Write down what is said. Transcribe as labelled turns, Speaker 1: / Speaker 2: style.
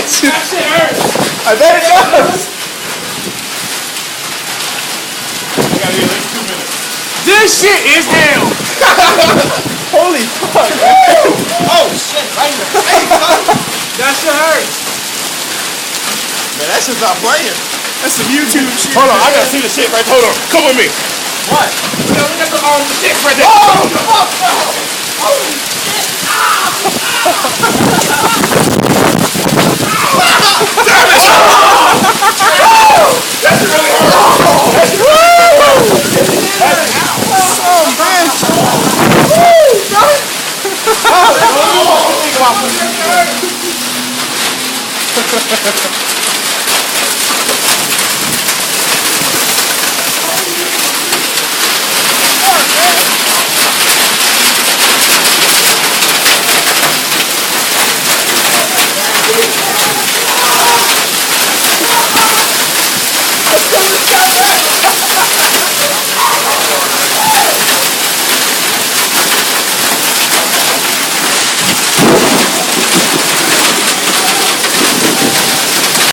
Speaker 1: bitch.
Speaker 2: That shit hurts.
Speaker 1: I bet it does.
Speaker 2: I gotta be at least 2 minutes.
Speaker 3: This shit is hell.
Speaker 1: Holy fuck.
Speaker 2: Oh shit, right in the face, son.
Speaker 3: That shit hurts.
Speaker 2: Man, that shit's not playing.
Speaker 1: That's some YouTube shit.
Speaker 2: Hold on, I gotta see the shit right. Hold on, come with me.
Speaker 3: What?
Speaker 2: Look at the dick right there.
Speaker 1: Oh,
Speaker 2: fuck no! Holy shit! Damn it! That's really hurt.